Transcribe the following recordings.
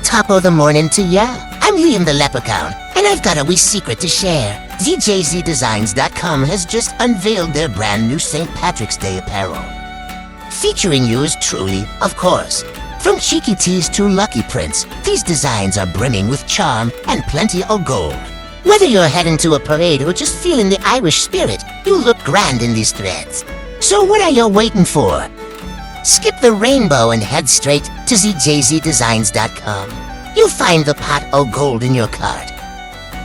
top of the morning to ya. I'm Liam the Leprechaun, and I've got a wee secret to share. ZJZDesigns.com has just unveiled their brand new St. Patrick's Day apparel. Featuring yours truly, of course. From cheeky tees to lucky prints, these designs are brimming with charm and plenty of gold. Whether you're heading to a parade or just feeling the Irish spirit, you look grand in these threads. So what are you waiting for? Skip the rainbow and head straight to ZJZDesigns.com. You'll find the pot of gold in your cart.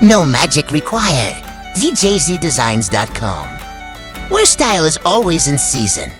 No magic required. ZJZDesigns.com, where style is always in season.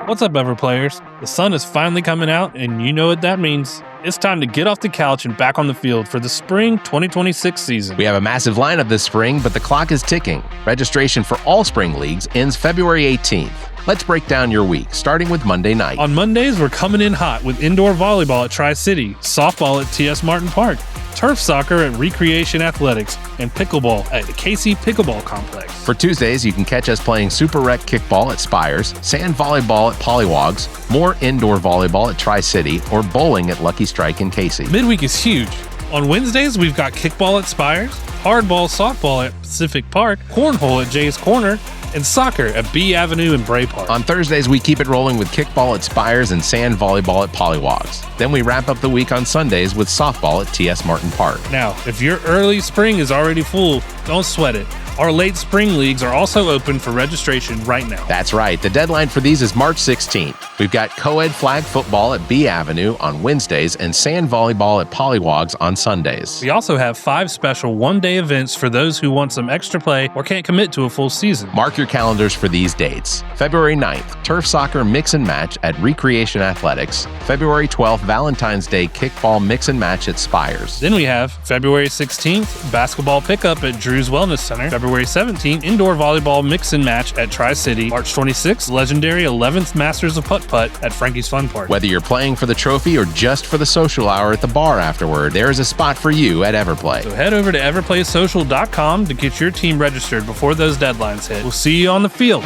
What's up, Everplayers? The sun is finally coming out, and you know what that means. It's time to get off the couch and back on the field for the spring 2026 season. We have a massive lineup this spring, but the clock is ticking. Registration for all spring leagues ends February 18th. Let's break down your week, starting with Monday night. On Mondays, we're coming in hot with indoor volleyball at Tri-City, softball at TS Martin Park, turf soccer at Recreation Athletics, and pickleball at the KC Pickleball Complex. For Tuesdays, you can catch us playing Super Rec kickball at Spires, sand volleyball at Pollywogs, more indoor volleyball at Tri-City, or bowling at Lucky Strike in Casey. Midweek is huge. On Wednesdays, we've got kickball at Spires, hardball softball at Pacific Park, cornhole at Jay's Corner, and soccer at B Avenue and Bray Park. On Thursdays, we keep it rolling with kickball at Spires and sand volleyball at Pollywogs. Then we wrap up the week on Sundays with softball at TS Martin Park. Now, if your early spring is already full, don't sweat it. Our late spring leagues are also open for registration right now. That's right. The deadline for these is March 16th. We've got co-ed flag football at B Avenue on Wednesdays and sand volleyball at Pollywogs on Sundays. We also have 5 special one-day events for those who want some extra play or can't commit to a full season. Mark your calendars for these dates. February 9th, turf soccer mix and match at Recreation Athletics. February 12th, Valentine's Day kickball mix and match at Spires. Then we have February 16th, basketball pickup at Drew's Wellness Center. February 17th, indoor volleyball mix and match at Tri-City. March 26th, legendary 11th Masters of Putt-Putt at Frankie's Fun Park. Whether you're playing for the trophy or just for the social hour at the bar afterward, there is a spot for you at Everplay. So head over to everplaysocial.com to get your team registered before those deadlines hit. We'll see you on the field.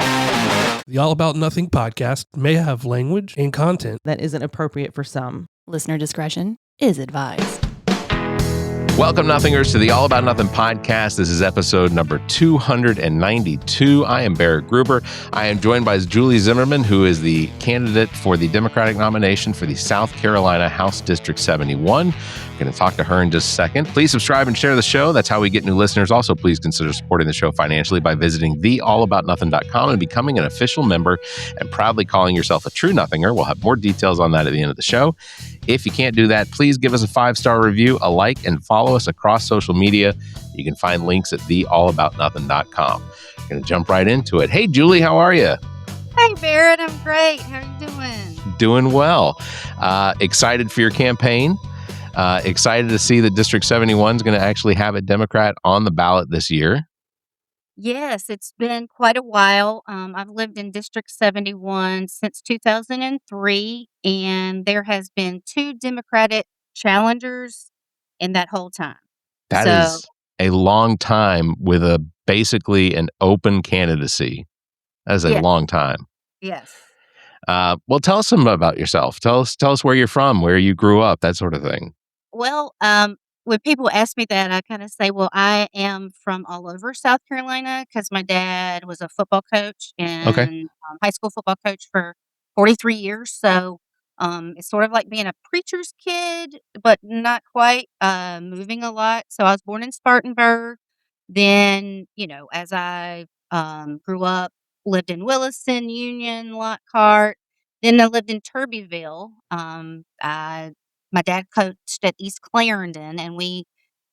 The All About Nothing podcast may have language and content that isn't appropriate for some. Listener discretion is advised. Welcome, Nothingers, to the All About Nothing podcast. This is episode number 292. I am Barrett Gruber. I am joined by Julie Zimmerman, who is the candidate for the Democratic nomination for the South Carolina House District 71. We're going to talk to her in just a second. Please subscribe and share the show. That's how we get new listeners. Also, please consider supporting the show financially by visiting theallaboutnothing.com and becoming an official member and proudly calling yourself a true Nothinger. We'll have more details on that at the end of the show. If you can't do that, please give us a 5-star review, a like, and follow us across social media. You can find links at theallaboutnothing.com. We're going to jump right into it. Hey, Julie, how are you? Hey, Barrett, I'm great. How are you doing? Doing well. Excited for your campaign. Excited to see that District 71 is going to actually have a Democrat on the ballot this year. Yes, it's been quite a while. I've lived in District 71 since 2003, and there has been 2 Democratic challengers in that whole time. That is a long time with basically an open candidacy. That is a long time. Yes. Well, tell us some about yourself. Tell us where you're from, where you grew up, that sort of thing. Well, when people ask me that, I kind of say, well, I am from all over South Carolina because my dad was a football coach and high school football coach for 43 years. So it's sort of like being a preacher's kid, but not quite, moving a lot. So I was born in Spartanburg. Then, as I grew up, lived in Williston, Union, Lockhart. Then I lived in Turbyville. My dad coached at East Clarendon, and we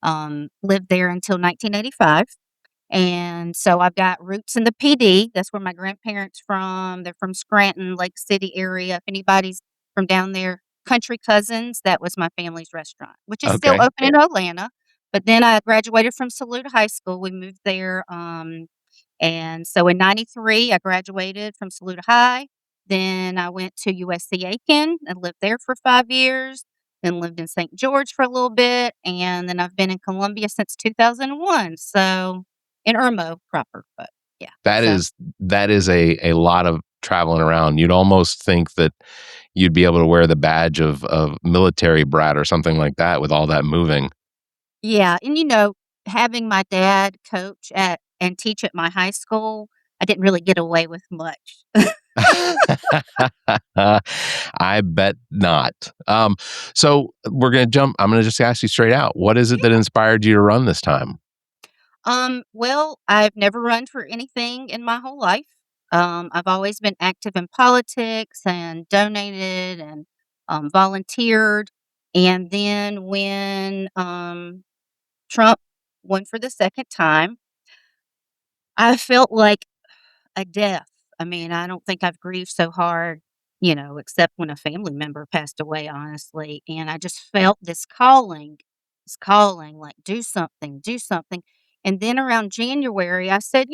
lived there until 1985. And so I've got roots in the PD. That's where my grandparents from. They're from Scranton, Lake City area. If anybody's from down there, Country Cousins, that was my family's restaurant, which is still open in Atlanta. But then I graduated from Saluda High School. We moved there. And so in 93, I graduated from Saluda High. Then I went to USC Aiken and lived there for 5 years. Then lived in St. George for a little bit. And then I've been in Columbia since 2001. So in Irmo proper, but yeah. That is a lot of traveling around. You'd almost think that you'd be able to wear the badge of military brat or something like that with all that moving. Yeah, and having my dad coach at and teach at my high school, I didn't really get away with much. I bet not. So we're gonna jump. I'm gonna just ask you straight out. What is it that inspired you to run this time? Well, I've never run for anything in my whole life. I've always been active in politics and donated and volunteered. And then when Trump won for the second time, I felt like a death. I mean, I don't think I've grieved so hard, except when a family member passed away, honestly. And I just felt this calling, like, do something, do something. And then around January, I said,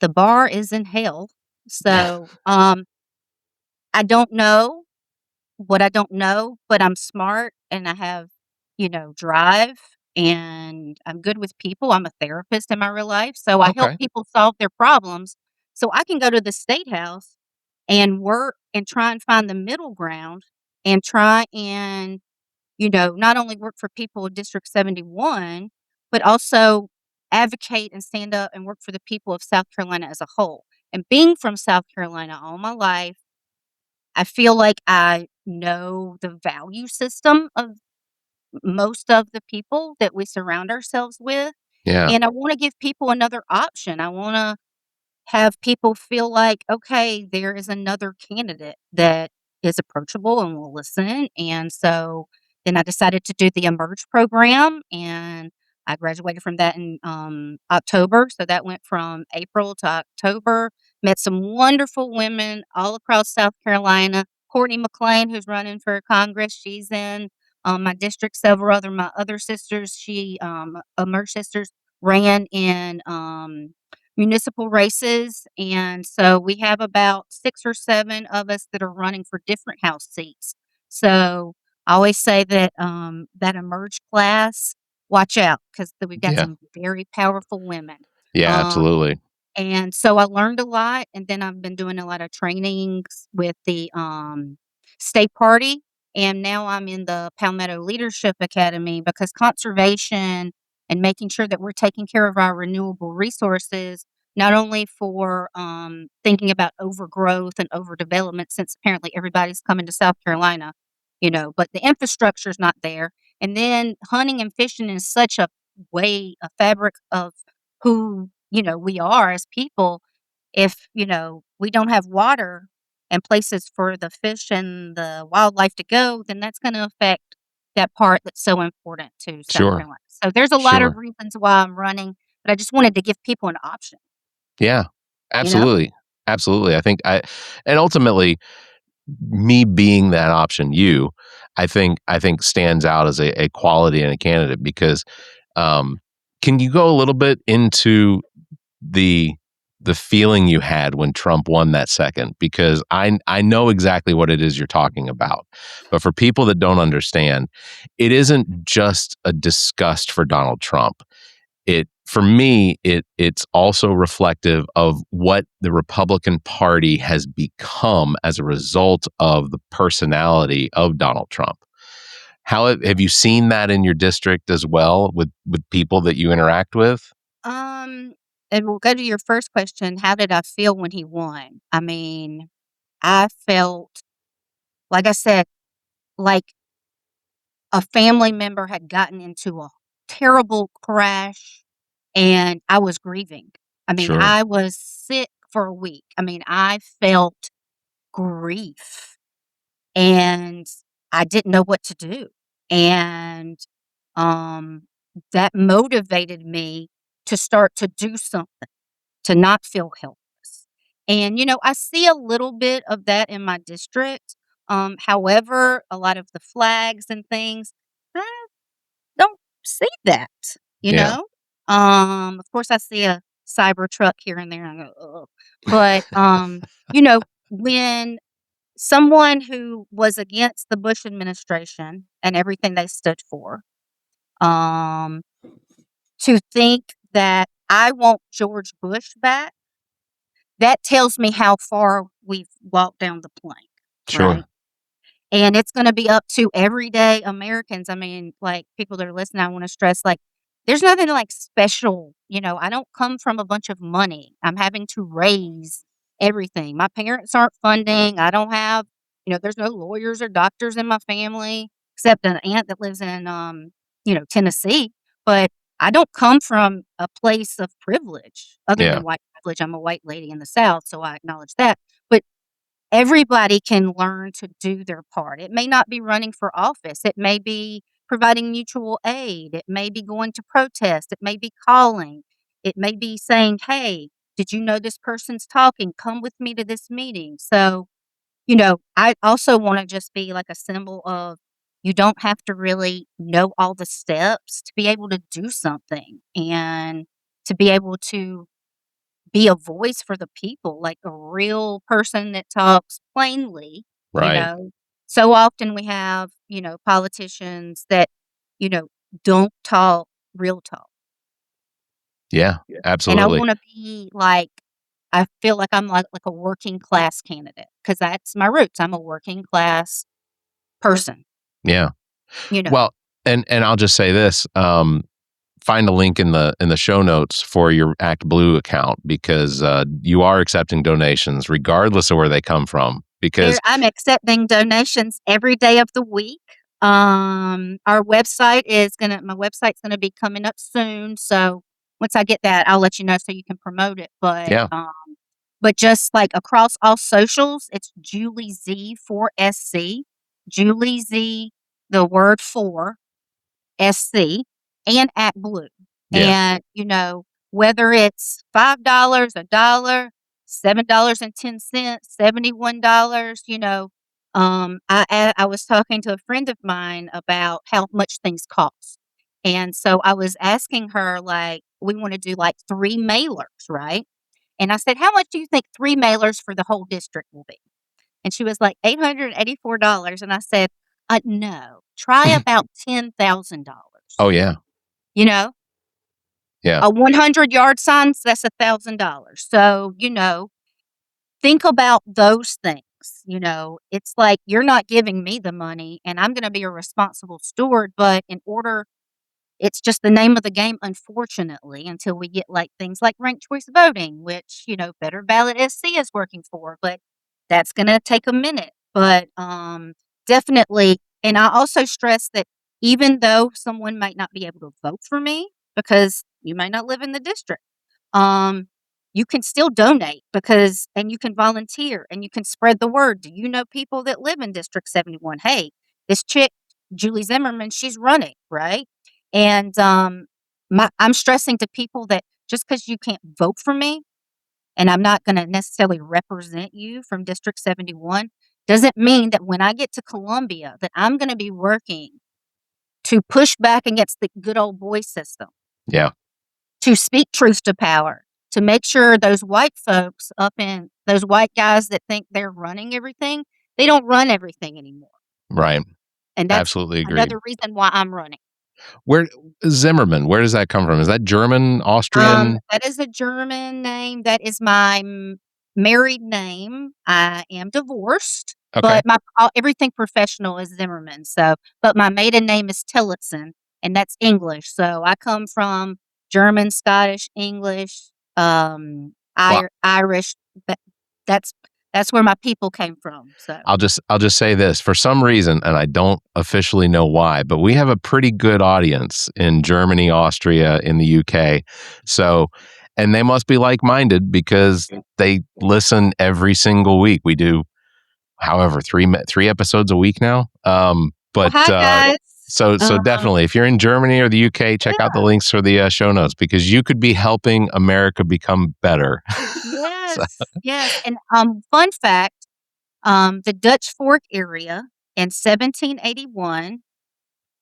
the bar is in hell. So I don't know what I don't know, but I'm smart and I have, drive and I'm good with people. I'm a therapist in my real life. So I help Okay. people solve their problems. So I can go to the state house and work and try and find the middle ground and try and, not only work for people in District 71, but also advocate and stand up and work for the people of South Carolina as a whole. And being from South Carolina all my life, I feel like I know the value system of most of the people that we surround ourselves with, Yeah. and I wanna give people another option. I wanna have people feel like, okay, there is another candidate that is approachable and will listen. And so then I decided to do the Emerge program, and I graduated from that in October. So that went from April to October. Met some wonderful women all across South Carolina. Courtney McLean, who's running for Congress, she's in my district. Several other my other sisters, Emerge sisters, ran in municipal races, and so we have about 6 or 7 of us that are running for different House seats. So, I always say that, that Emerge class, watch out 'cause we've got Yeah. some very powerful women. Yeah. Um Absolutely. and so I learned a lot, and then I've been doing a lot of trainings with the, state party, and now I'm in the Palmetto Leadership Academy because conservation and making sure that we're taking care of our renewable resources, not only for, thinking about overgrowth and overdevelopment since apparently everybody's coming to South Carolina, but the infrastructure's not there, and then hunting and fishing is such a fabric of who, we are as people. If, we don't have water and places for the fish and the wildlife to go, then that's gonna affect that part that's so important to South Sure. Carolina. So there's a lot of Sure. reasons why I'm running, but I just wanted to give people an option, Yeah. you know? Absolutely. Absolutely. And ultimately, me being that option, I think stands out as a quality in a candidate because, um, can you go a little bit into the the feeling you had when Trump won that second? Because I know exactly what it is you're talking about. But for people that don't understand, it isn't just a disgust for Donald Trump. It for me, it's also reflective of what the Republican Party has become as a result of the personality of Donald Trump. How have you seen that in your district as well with people that you interact with? Um, and we'll go to your first question, how did I feel when he won? I mean, I felt, like I said, like a family member had gotten into a terrible crash and I was grieving. I mean, Sure. I was sick for a week. I mean, I felt grief and I didn't know what to do. And um that motivated me to start to do something, to not feel helpless. And I see a little bit of that in my district. However, a lot of the flags and things, don't see that, you Yeah. know? Of course, I see a cyber truck here and there, and I go, "Ugh." But, when someone who was against the Bush administration and everything they stood for, um, to think that I want George Bush back, that tells me how far we've walked down the plank. Sure. Right? And it's going to be up to everyday Americans. I mean, like people that are listening, I want to stress, like, there's nothing like special. I don't come from a bunch of money. I'm having to raise everything. My parents aren't funding. I don't have, there's no lawyers or doctors in my family except an aunt that lives in, Tennessee. But I don't come from a place of privilege other Yeah. than white privilege. I'm a white lady in the South, so I acknowledge that. But everybody can learn to do their part. It may not be running for office. It may be providing mutual aid. It may be going to protest. It may be calling. It may be saying, hey, did you know this person's talking? Come with me to this meeting. So, I also want to just be like a symbol of you don't have to really know all the steps to be able to do something and to be able to be a voice for the people, like a real person that talks plainly, you Right. know. So often we have, politicians that, you know, don't talk real talk. Yeah, And I absolutely. want to be like, I feel like I'm like a working class candidate because that's my roots. I'm a working class person, Yeah. you know. Well, and I'll just say this, find a link in the show notes for your Act Blue account because you are accepting donations regardless of where they come from. Because I'm accepting donations every day of the week. My website's gonna be coming up soon. So once I get that, I'll let you know so you can promote it. yeah, But just like across all socials, it's Julie Z 4SC, Julie Z, the word 4SC, and at Blue. yeah, And whether it's $5, a dollar, $7.10, $71, I was talking to a friend of mine about how much things cost. And so I was asking her, like, we want to do like 3 mailers, right? And I said, how much do you think 3 mailers for the whole district will be? And she was like, $884. And I said, no, try about $10,000. oh yeah, You know, yeah, a 100-yard sign, that's $1,000. So, think about those things. It's like you're not giving me the money and I'm going to be a responsible steward. But it's just the name of the game, unfortunately, until we get like things like ranked choice voting, which, Better Ballot SC is working for, but that's going to take a minute. But definitely, and I also stress that even though someone might not be able to vote for me because you might not live in the district, you can still donate and you can volunteer and you can spread the word. Do you know people that live in District 71? Hey, this chick, Julie Zimmerman, she's running, right? And I'm stressing to people that just because you can't vote for me and I'm not going to necessarily represent you from District 71 doesn't mean that when I get to Columbia that I'm going to be working to push back against the good old boy system, yeah, to speak truth to power, to make sure those white folks those white guys that think they're running everything, they don't run everything anymore. right. And that's Absolutely agreed. another reason why I'm running. Where Zimmerman? Where does that come from? Is that German, Austrian? That is a German name. That is my married name. I am divorced, Okay. but everything professional is Zimmerman. So, but my maiden name is Tillotson, and that's English. So I come from German, Scottish, English, Well, Irish. That, that's where my people came from. So I'll just say this for some reason, and I don't officially know why, but we have a pretty good audience in Germany, Austria, in the UK. So, and they must be like-minded because they listen every single week. We do, however, three episodes a week now. But hi guys. so definitely, if you're in Germany or the UK, check out the links for the show notes because you could be helping America become better. Yes, yes. And fun fact, the Dutch Fork area in 1781,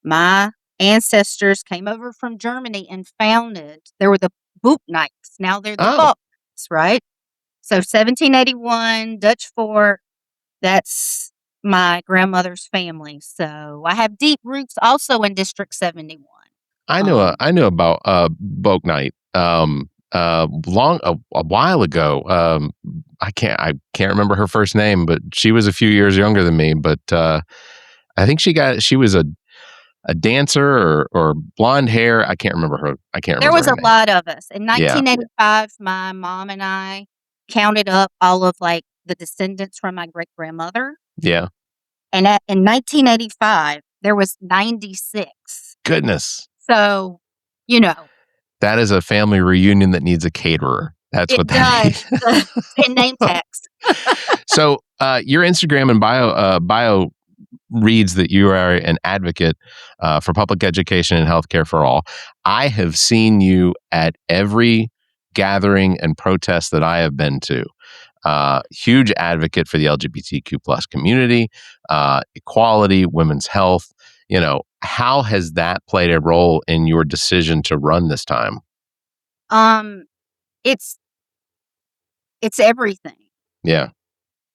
my ancestors came over from Germany and there were the Boekniks. Now they're the Oh, Balkans, right? So 1781, Dutch Fork, that's my grandmother's family. So I have deep roots also in District 71. I knew Um, about Boak Night. a while ago. I can't remember her first name, but she was a few years younger than me. But I think she was a dancer or blonde hair. I can't remember her. I can't There remember was her a name. lot of us. In Yeah. 1985, my mom and I counted up all of like the descendants from my great grandmother. Yeah. And in 1985, there was 96. Goodness. So, That is a family reunion that needs a caterer. That's it what that does. needs. And name tags. So your Instagram and bio reads that you are an advocate for public education and healthcare for all. I have seen you at every gathering and protest that I have been to. Huge advocate for the LGBTQ plus community, equality, women's health. How has that played a role in your decision to run this time? It's everything. Yeah.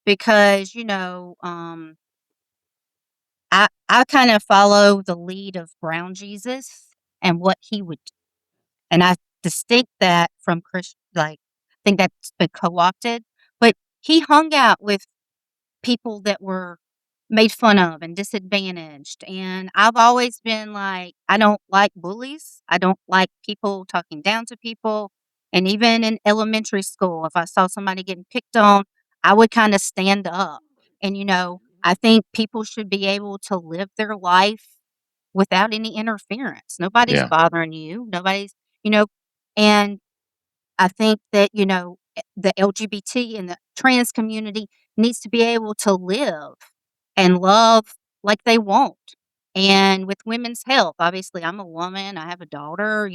Because, I kind of follow the lead of Brown Jesus and what he would do. And I distinct that from Christian, I think that's been co-opted. But he hung out with people that were made fun of and disadvantaged. And I've always been like, I don't like bullies. I don't like people talking down to people. And even in elementary school, if I saw somebody getting picked on, I would kind of stand up. And, I think people should be able to live their life without any interference. Nobody's Yeah. bothering you. Nobody's, and I think that, the LGBT and the trans community needs to be able to live and love like they want. And with women's health, obviously, I'm a woman. I have a daughter,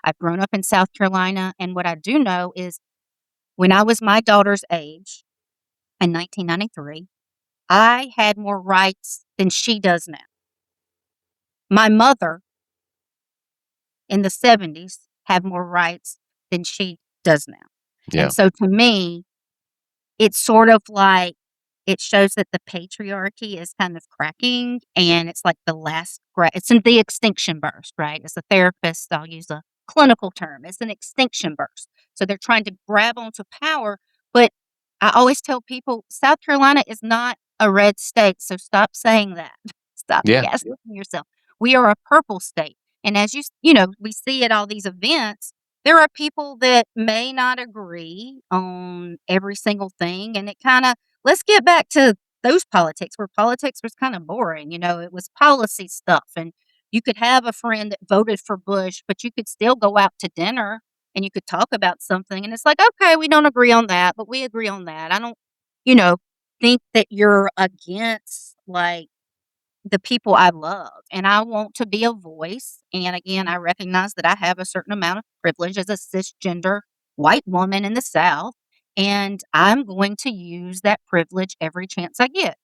I've grown up in South Carolina. And what I do know is when I was my daughter's age in 1993, I had more rights than she does now. My mother in the 70s had more rights than she does now. Yeah. And so to me, it's sort of like it shows that the patriarchy is kind of cracking, and it's like the last, it's in the extinction burst, right? As a therapist, I'll use a clinical term. It's an extinction burst. So they're trying to grab onto power. But I always tell people, South Carolina is not a red state. So stop saying that. Stop asking yourself. We are a purple state. And as we see at all these events, there are people that may not agree on every single thing. And it kind of, let's get back to those politics where politics was kind of boring. It was policy stuff. And you could have a friend that voted for Bush, but you could still go out to dinner and you could talk about something. And it's like, okay, we don't agree on that, but we agree on that. I don't, think that you're against like the people I love, and I want to be a voice. And again, I recognize that I have a certain amount of privilege as a cisgender white woman in the South, and I'm going to use that privilege every chance I get.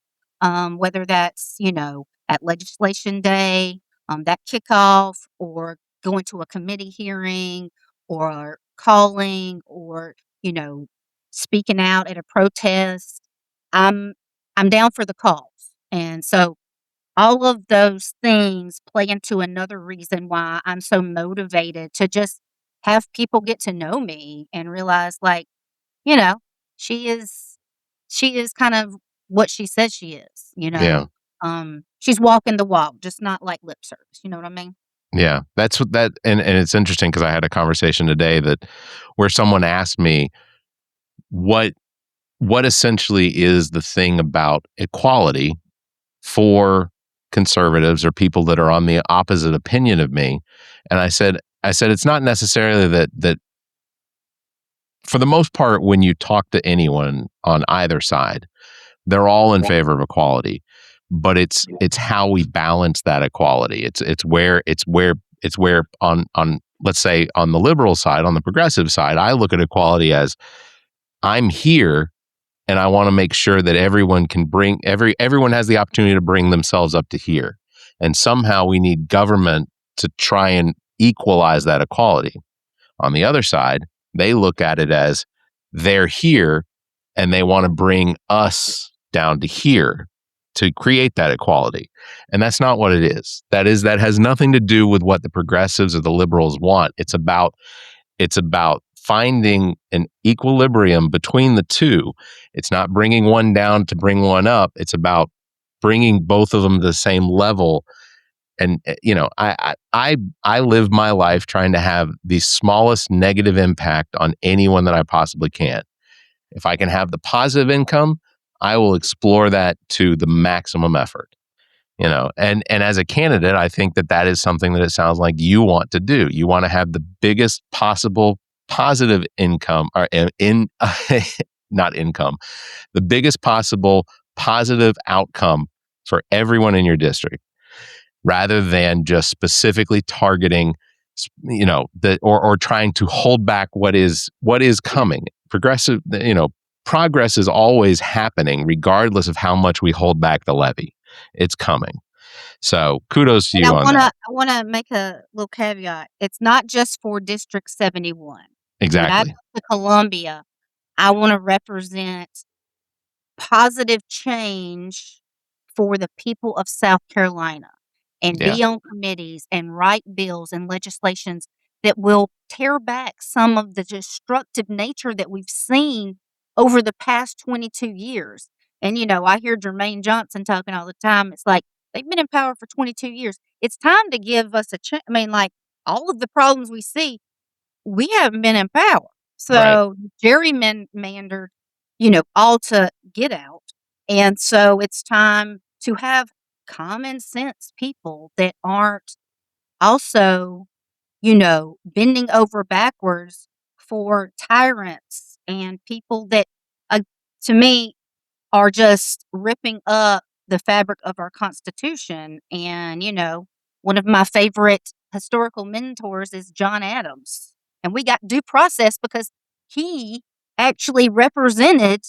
Whether that's, at legislation day, that kickoff, or going to a committee hearing, or calling, or, speaking out at a protest. I'm down for the cause. And so all of those things play into another reason why I'm so motivated to just have people get to know me and realize, like, she is kind of what she says she is, Yeah. She's walking the walk, just not like lip service. You know what I mean? Yeah, that's what that, and it's interesting because I had a conversation today where someone asked me what essentially is the thing about equality for conservatives or people that are on the opposite opinion of me, and I said it's not necessarily that for the most part when you talk to anyone on either side, they're all in favor of equality, but it's how we balance that equality. It's where on let's say on the liberal side, on the progressive side, I look at equality as I'm here and I want to make sure that everyone can everyone has the opportunity to bring themselves up to here. And somehow we need government to try and equalize that equality. On the other side, they look at it as they're here and they want to bring us down to here to create that equality. And that's not what it is. That has nothing to do with what the progressives or the liberals want. It's about finding an equilibrium between the two. It's not bringing one down to bring one up. It's about bringing both of them to the same level. And I live my life trying to have the smallest negative impact on anyone that I possibly can. If I can have the positive income, I will explore that to the maximum effort. And as a candidate, I think that is something that it sounds like you want to do. You want to have the biggest possible positive income, or not income, the biggest possible positive outcome for everyone in your district, rather than just specifically targeting, or trying to hold back what is coming. Progress is always happening, regardless of how much we hold back the levee. It's coming. So kudos to And you on that. I wanna make a little caveat. It's not just for District 71. When I go Exactly. to Columbia, I wanna represent positive change for the people of South Carolina and Yeah. be on committees and write bills and legislations that will tear back some of the destructive nature that we've seen over the past 22 years. And, I hear Jermaine Johnson talking all the time. It's like they've been in power for 22 years. It's time to give us a chance. I mean, like all of the problems we see, we haven't been in power. Right. So gerrymandered, all to get out. And so it's time to have common sense people that aren't also, bending over backwards for tyrants and people that, uh, to me, are just ripping up the fabric of our Constitution. And, one of my favorite historical mentors is John Adams. And we got due process because he actually represented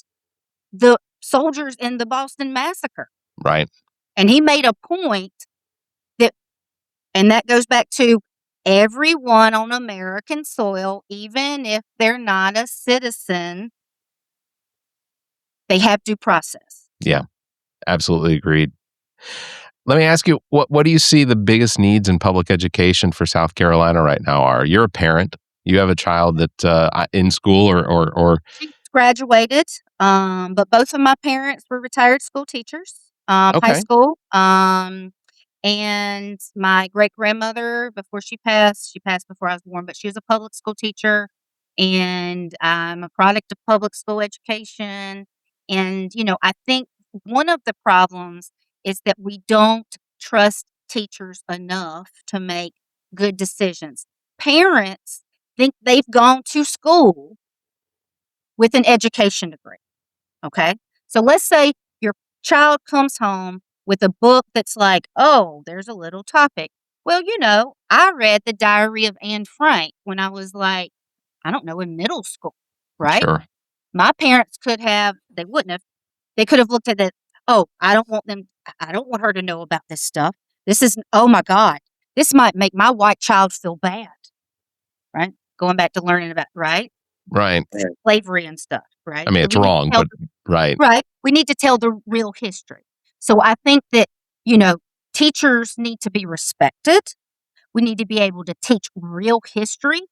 the soldiers in the Boston Massacre. Right. And he made a point that, and that goes back to everyone on American soil, even if they're not a citizen, they have due process. Yeah. Absolutely agreed. Let me ask you, what do you see the biggest needs in public education for South Carolina right now are? You're a parent. You have a child that in school or She's graduated, but both of my parents were retired school teachers, high okay. school. And my great grandmother, before she passed before I was born, but she was a public school teacher. And I'm a product of public school education. And, I think one of the problems is that we don't trust teachers enough to make good decisions. Parents think they've gone to school with an education degree. Okay. So let's say your child comes home with a book that's like, oh, there's a little topic. Well, I read The Diary of Anne Frank when I was like, I don't know, in middle school, right? Sure. My parents they wouldn't have, they could have looked at it. Oh, I don't want her to know about this stuff. Oh my God, this might make my white child feel bad, right? Going back to learning about, right? Right. Slavery and stuff, right? I mean, So it's we need to wrong, tell but right. Right. We need to tell the real history. So I think that, teachers need to be respected. We need to be able to teach real history.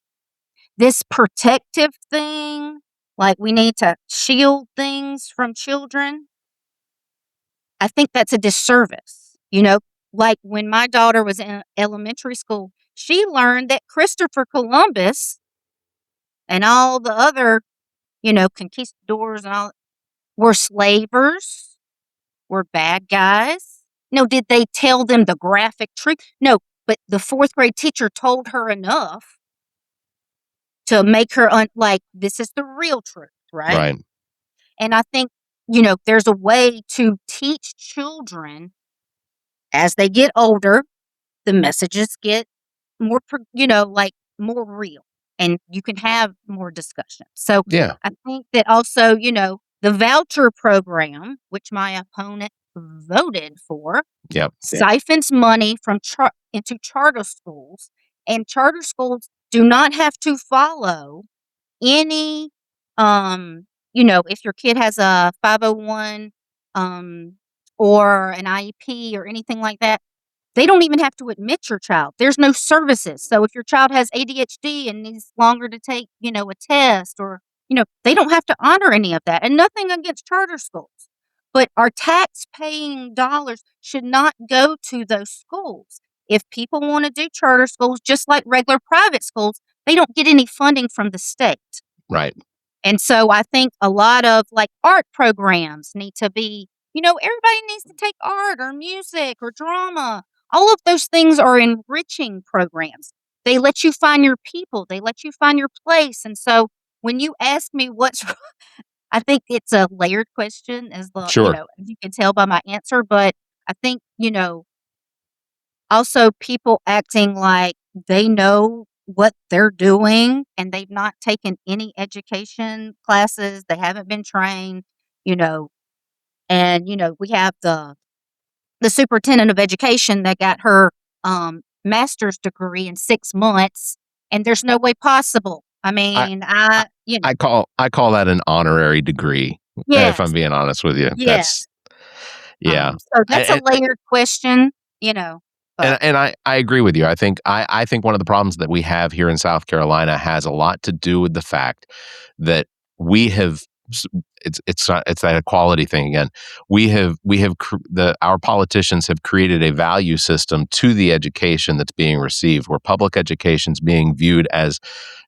This protective thing, like we need to shield things from children. I think that's a disservice. Like when my daughter was in elementary school, she learned that Christopher Columbus and all the other, conquistadors and all were slavers, were bad guys. No, did they tell them the graphic truth? No, but the fourth grade teacher told her enough to make her like, this is the real truth, right? Right. And I think, there's a way to teach children as they get older, the messages get more, like more real and you can have more discussion. So Yeah. I think that also, the voucher program, which my opponent voted for, Yep. siphons money from into charter schools, and charter schools do not have to follow any, if your kid has a 501 or an IEP or anything like that, they don't even have to admit your child. There's no services. So if your child has ADHD and needs longer to take, a test or, they don't have to honor any of that. And nothing against charter schools. But our tax paying dollars should not go to those schools. If people want to do charter schools, just like regular private schools, they don't get any funding from the state. Right. And so I think a lot of like art programs need to be, everybody needs to take art or music or drama. All of those things are enriching programs. They let you find your people. They let you find your place. And so when you ask me I think it's a layered question as Sure. as you can tell by my answer, but I think, also people acting like they know what they're doing and they've not taken any education classes. They haven't been trained, and, we have the superintendent of education that got her master's degree in 6 months, and there's no way possible. I mean, I call that an honorary degree. If I'm yes, being honest with you, yes. yeah. So that's a layered question, but And I agree with you. I think one of the problems that we have here in South Carolina has a lot to do with the fact that we have it's that equality thing again. Our politicians have created a value system to the education that's being received, where public education is being viewed as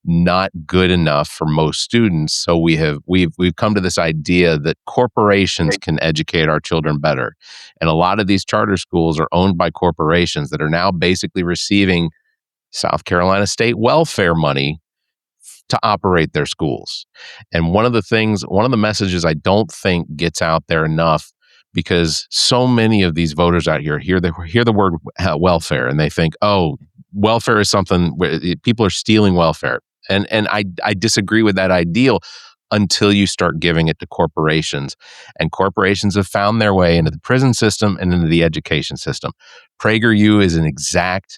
not good enough for most students. So we've come to this idea that corporations can educate our children better. And a lot of these charter schools are owned by corporations that are now basically receiving South Carolina state welfare money to operate their schools. And one of the messages I don't think gets out there enough, because so many of these voters out here hear the word welfare and they think, oh, welfare is something where people are stealing welfare. And I disagree with that ideal until you start giving it to corporations. And corporations have found their way into the prison system and into the education system. PragerU is exactly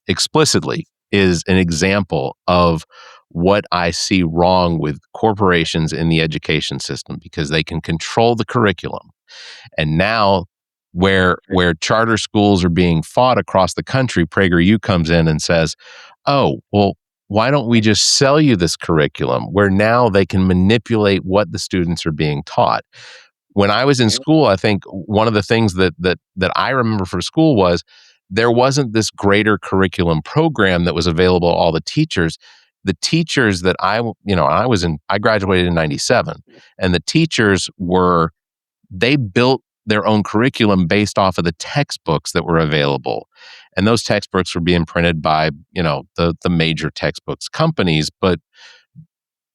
explicitly is an example of what I see wrong with corporations in the education system, because they can control the curriculum. And now where charter schools are being fought across the country, PragerU comes in and says, oh, well, why don't we just sell you this curriculum, where now they can manipulate what the students are being taught. When I was in school, I think one of the things that I remember for school was there wasn't this greater curriculum program that was available to all the teachers. The teachers that I graduated in 97, and the teachers they built their own curriculum based off of the textbooks that were available. And those textbooks were being printed by, the major textbooks companies, but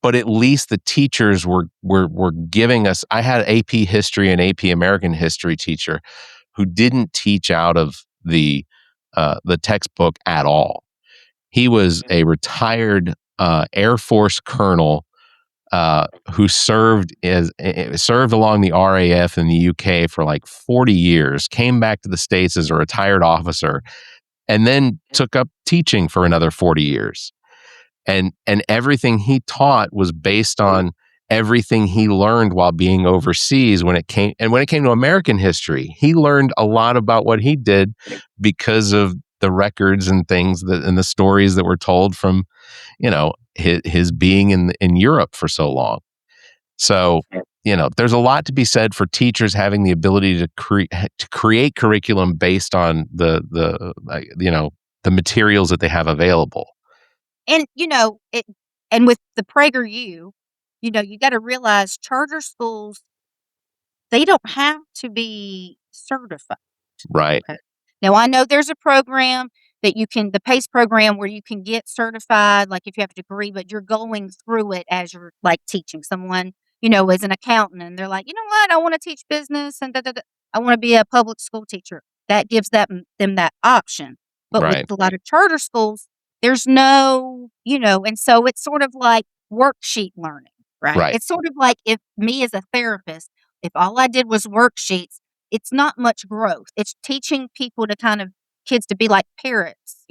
at least the teachers were giving us. I had AP history and AP American history teacher who didn't teach out of the textbook at all. He was a retired Air Force colonel who served along the RAF in the UK for like 40 years, came back to the States as a retired officer, and then took up teaching for another 40 years. And everything he taught was based on everything he learned while being overseas. When it came to American history, he learned a lot about what he did because of the records and things and the stories that were told from, his being in Europe for so long. So, there's a lot to be said for teachers having the ability to create curriculum based on the materials that they have available. And, and with the PragerU, you got to realize charter schools, they don't have to be certified. Right. Okay. Now, I know there's a program that the PACE program, where you can get certified, like if you have a degree, but you're going through it as you're like teaching someone, as an accountant, and they're like, you know what, I want to teach business and I want to be a public school teacher. That gives them that option. But Right. with a lot of charter schools, there's no, and so it's sort of like worksheet learning, right? Right. It's sort of like if me as a therapist, if all I did was worksheets, it's not much growth. It's teaching people kids to be like parrots,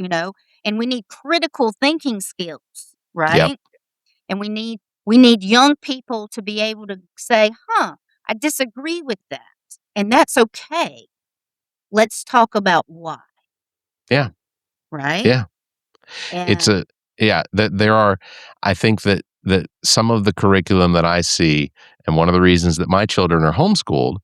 and we need critical thinking skills, right? Yep. And we need young people to be able to say, I disagree with that. And that's okay. Let's talk about why. Yeah. Right? Yeah. It's And that there are, I think that some of the curriculum that I see, and one of the reasons that my children are homeschooled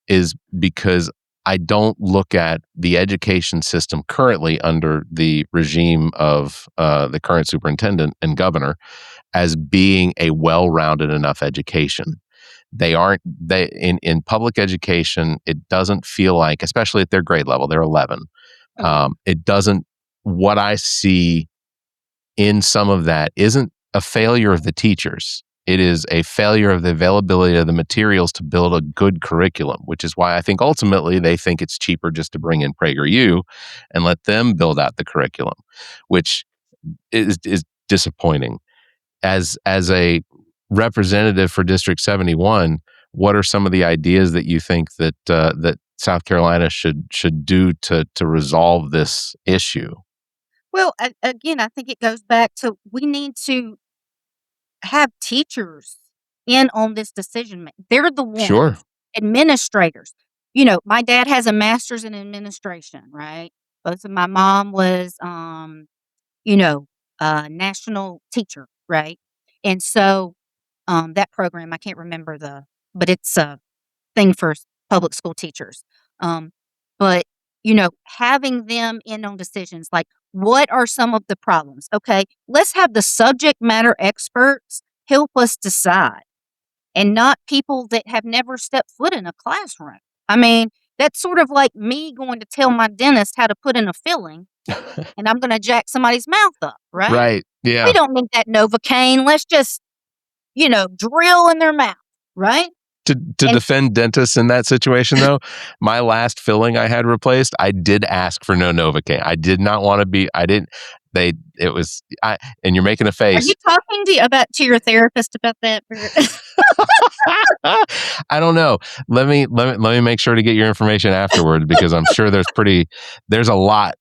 is because I don't look at the education system currently under the regime of the current superintendent and governor as being a well-rounded enough education. They aren't, they in public education, it doesn't feel like, especially at their grade level, they're 11. It doesn't, what I see in some of that isn't a failure of the teachers. It is a failure of the availability of the materials to build a good curriculum, which is why I think ultimately they think it's cheaper just to bring in PragerU and let them build out the curriculum, which is disappointing. As a representative for District 71, what are some of the ideas that you think that that South Carolina should do to resolve this issue? well, again, I think it goes back to we need to have teachers in on this decision making. They're the Sure. ones, administrators. My dad has a master's in administration, right? Both of my mom was, a national teacher, right? And so, that program, I can't remember but it's a thing for public school teachers. Um, but, having them in on decisions like what are some of the problems? Okay, let's have the subject matter experts help us decide and not people that have never stepped foot in a classroom. I mean, that's sort of like me going to tell my dentist how to put in a filling and I'm going to jack somebody's mouth up, right? Right. We Yeah. don't need that Novocaine. Let's just, drill in their mouth, right? To And defend dentists in that situation, though, my last filling I had replaced, I did ask for no Novocaine. I did not want to be. I didn't. They. It was. And you're making a are you face. talking to your therapist about that? I don't know. Let me make sure to get your information afterwards because I'm sure there's a lot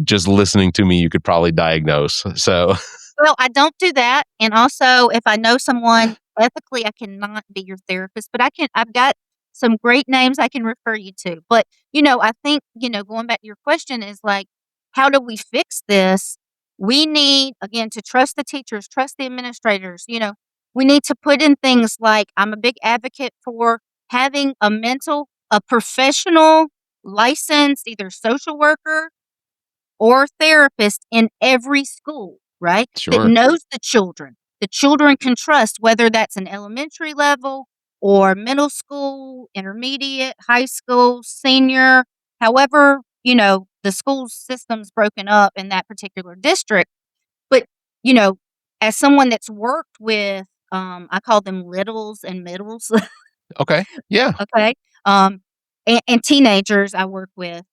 just listening to me you could probably diagnose. So Well, I don't do that, and also, if I know someone ethically, I cannot be your therapist, but I've got some great names I can refer you to, but, I think, going back to your question is, like, how do we fix this? We need, again, to trust the teachers, trust the administrators, we need to put in things like I'm a big advocate for having a professional licensed either social worker or therapist in every school, right? That sure. knows the children. The children can trust whether that's an elementary level or middle school, intermediate, high school, senior, however, the school system's broken up in that particular district. But, you know, as someone that's worked with, I call them littles and middles. Okay. Yeah. Okay. And teenagers I work with,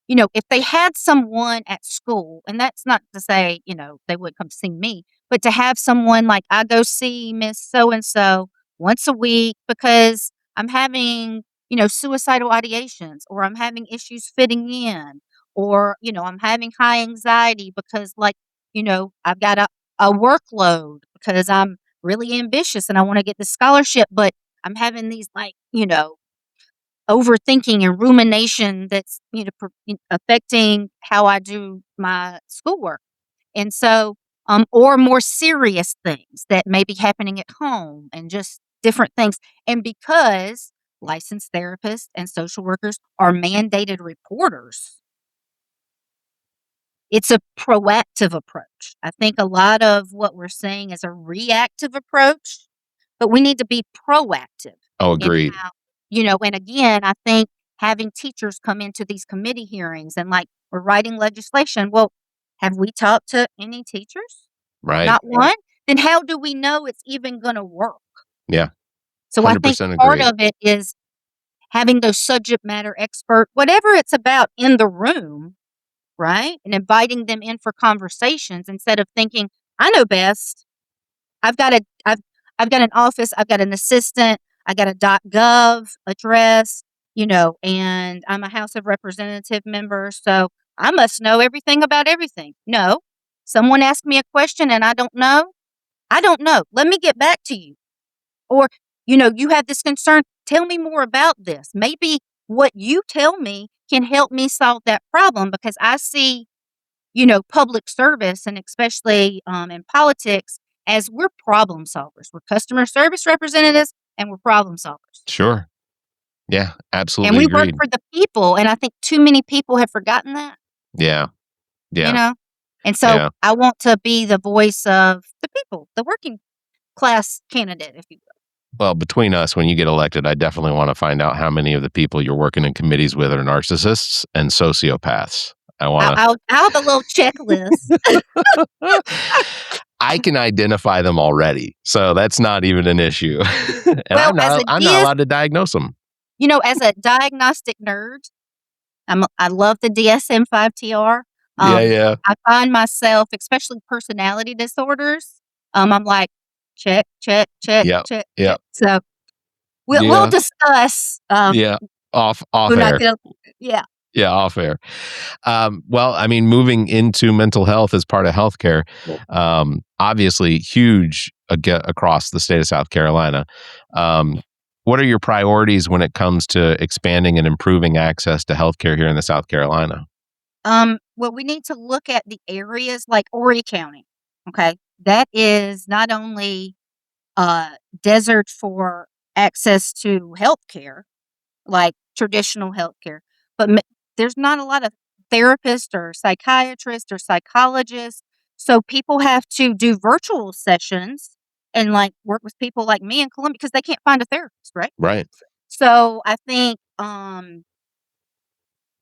if they had someone at school, and that's not to say, they would come see me, but to have someone like I go see Miss So and so once a week because I'm having, suicidal ideations or I'm having issues fitting in or, I'm having high anxiety because I've got a workload because I'm really ambitious and I want to get the scholarship, but I'm having these overthinking and rumination that's, affecting how I do my schoolwork. And so, or more serious things that may be happening at home and just different things. And because licensed therapists and social workers are mandated reporters, it's a proactive approach. I think a lot of what we're seeing is a reactive approach, but we need to be proactive Oh, in agreed. how, and again, I think having teachers come into these committee hearings and like we're writing legislation. Well, have we talked to any teachers? Right. Not one? Then how do we know it's even going to work? Yeah. So I think 100% part agree. of it is having those subject matter expert, whatever it's about in the room, right? And inviting them in for conversations instead of thinking, I know best. I've got an office, I've got an assistant, I got a .gov address, and I'm a House of Representative member, so I must know everything about everything. No. Someone asked me a question and I don't know. I don't know. Let me get back to you. Or you have this concern. Tell me more about this. Maybe what you tell me can help me solve that problem, because I see, public service, and especially in politics, as we're problem solvers. We're customer service representatives, and we're problem solvers. Sure. Yeah, And absolutely we work agreed. for the people, and I think too many people have forgotten that, Yeah. you Yeah. know? And so Yeah. I want to be the voice of the people, the working class candidate, if you will. Well, between us, when you get elected, I definitely want to find out how many of the people you're working in committees with are narcissists and sociopaths. I want to. I'll have a little checklist. I can identify them already, so that's not even an issue. And Well, I'm not allowed to diagnose them. as a diagnostic nerd, I love the DSM-5 TR. Yeah. I find myself, especially personality disorders, I'm like, check, check, check, Yep. check, Yep. check. So we'll Yeah. discuss. Yeah. Off We're not air. gonna, yeah. Yeah, off air. Well, I mean, moving into mental health as part of healthcare, obviously huge across the state of South Carolina. What are your priorities when it comes to expanding and improving access to healthcare here in the South Carolina? Well, we need to look at the areas like Horry County. Okay, that is not only desert for access to healthcare, like traditional healthcare, but there's not a lot of therapists or psychiatrists or psychologists. So people have to do virtual sessions and like work with people like me in Columbia because they can't find a therapist, right? Right. So I think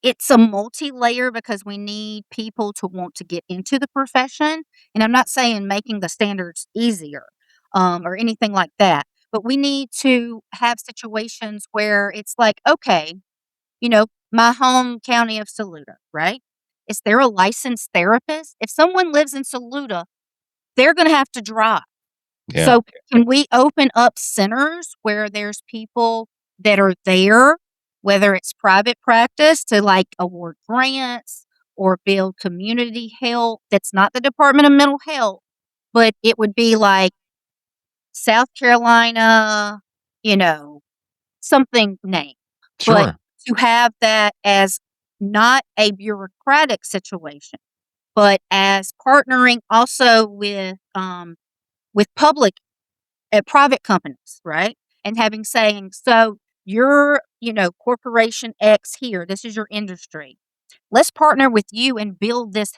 it's a multi-layer because we need people to want to get into the profession. And I'm not saying making the standards easier or anything like that, but we need to have situations where it's like, okay, my home county of Saluda, right? Is there a licensed therapist? If someone lives in Saluda, they're going to have to drive. Yeah. So can we open up centers where there's people that are there, whether it's private practice to like award grants or build community health that's not the Department of Mental Health, but it would be like South Carolina, something named. But Sure. to have that as not a bureaucratic situation, but as partnering also with public private companies, right? And having saying, so you're, corporation X here, this is your industry. Let's partner with you and build this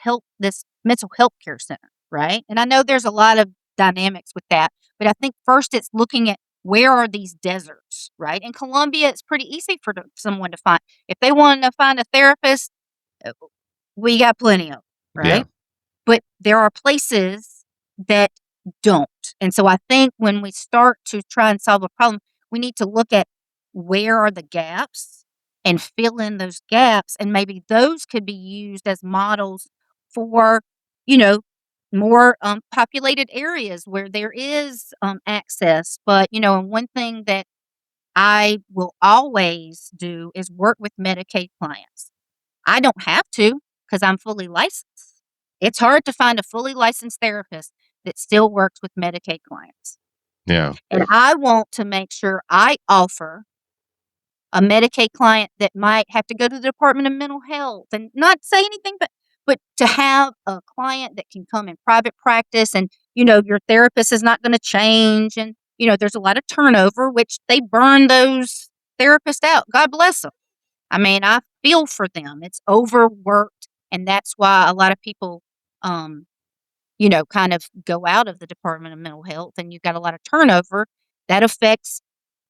mental health care center, right? And I know there's a lot of dynamics with that, but I think first it's looking at where are these deserts, right? In Columbia, it's pretty easy for someone to find. If they want to find a therapist, we got plenty of, right? Yeah. But there are places that don't. And so I think when we start to try and solve a problem, we need to look at where are the gaps and fill in those gaps. And maybe those could be used as models for, more populated areas where there is access. But, and one thing that I will always do is work with Medicaid clients. I don't have to because I'm fully licensed. It's hard to find a fully licensed therapist that still works with Medicaid clients. Yeah. And I want to make sure I offer a Medicaid client that might have to go to the Department of Mental Health and not say anything, but to have a client that can come in private practice and, your therapist is not going to change. And, there's a lot of turnover, which they burn those therapists out. God bless them. I mean, I feel for them. It's overworked. And that's why a lot of people, kind of go out of the Department of Mental Health and you've got a lot of turnover that affects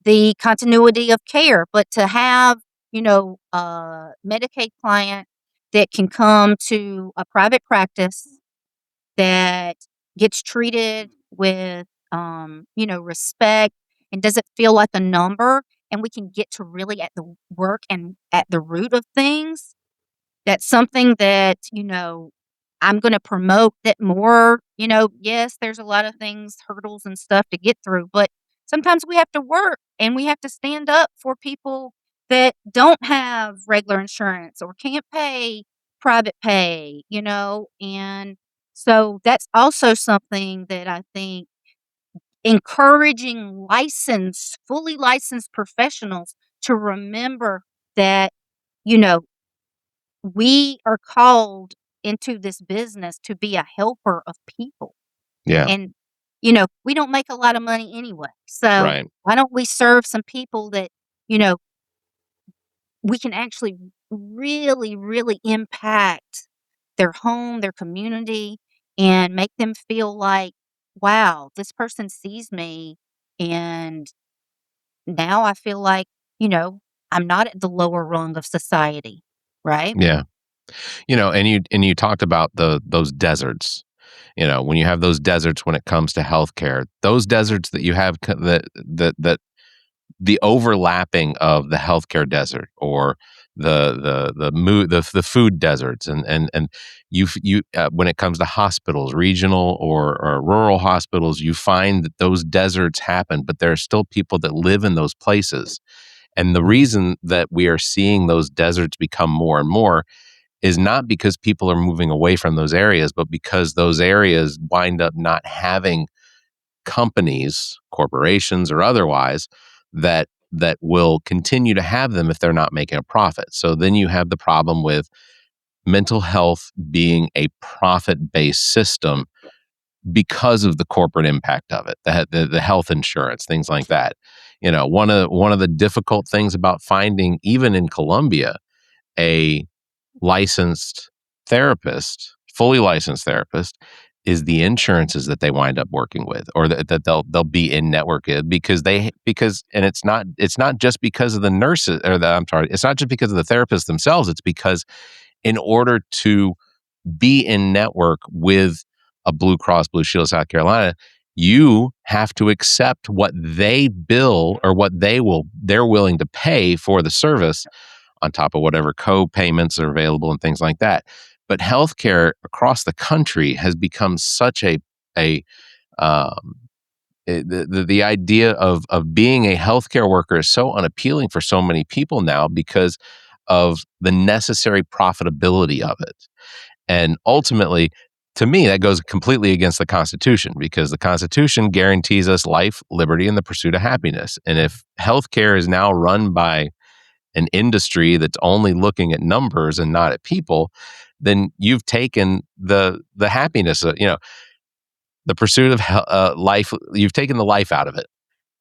the continuity of care. But to have, a Medicaid client that can come to a private practice that gets treated with, respect and doesn't feel like a number, and we can get to really at the work and at the root of things. That's something that, I'm going to promote that more, yes, there's a lot of things, hurdles and stuff to get through, but sometimes we have to work and we have to stand up for people that don't have regular insurance or can't pay private pay, and so that's also something that I think encouraging fully licensed professionals to remember that, you know, we are called into this business to be a helper of people. Yeah. And, we don't make a lot of money anyway. So Right. why don't we serve some people that, you know, we can actually really, really impact their home, their community, and make them feel like, wow, this person sees me. And now I feel like, I'm not at the lower rung of society. Right? Yeah. And you talked about those deserts. When you have those deserts when it comes to healthcare, those deserts that you have that the overlapping of the healthcare desert or the food deserts and you when it comes to hospitals, regional or rural hospitals, you find that those deserts happen, but there are still people that live in those places. And the reason that we are seeing those deserts become more and more is not because people are moving away from those areas, but because those areas wind up not having companies, corporations or otherwise, that will continue to have them if they're not making a profit. So then you have the problem with mental health being a profit-based system because of the corporate impact of it, the health insurance, things like that. One of the difficult things about finding, even in Colombia, a licensed therapist, fully licensed therapist, is the insurances that they wind up working with, or that they'll be in network with, and it's not just because of the nurses it's not just because of the therapists themselves. It's because in order to be in network with a Blue Cross Blue Shield of South Carolina, you have to accept what they bill or what they're willing to pay for the service, on top of whatever co-payments are available and things like that. But healthcare across the country has become such a um, the idea of being a healthcare worker is so unappealing for so many people now because of the necessary profitability of it. And ultimately, to me, that goes completely against the Constitution, because the Constitution guarantees us life, liberty, and the pursuit of happiness. And if healthcare is now run by an industry that's only looking at numbers and not at people, then you've taken the happiness, the pursuit of life. You've taken the life out of it,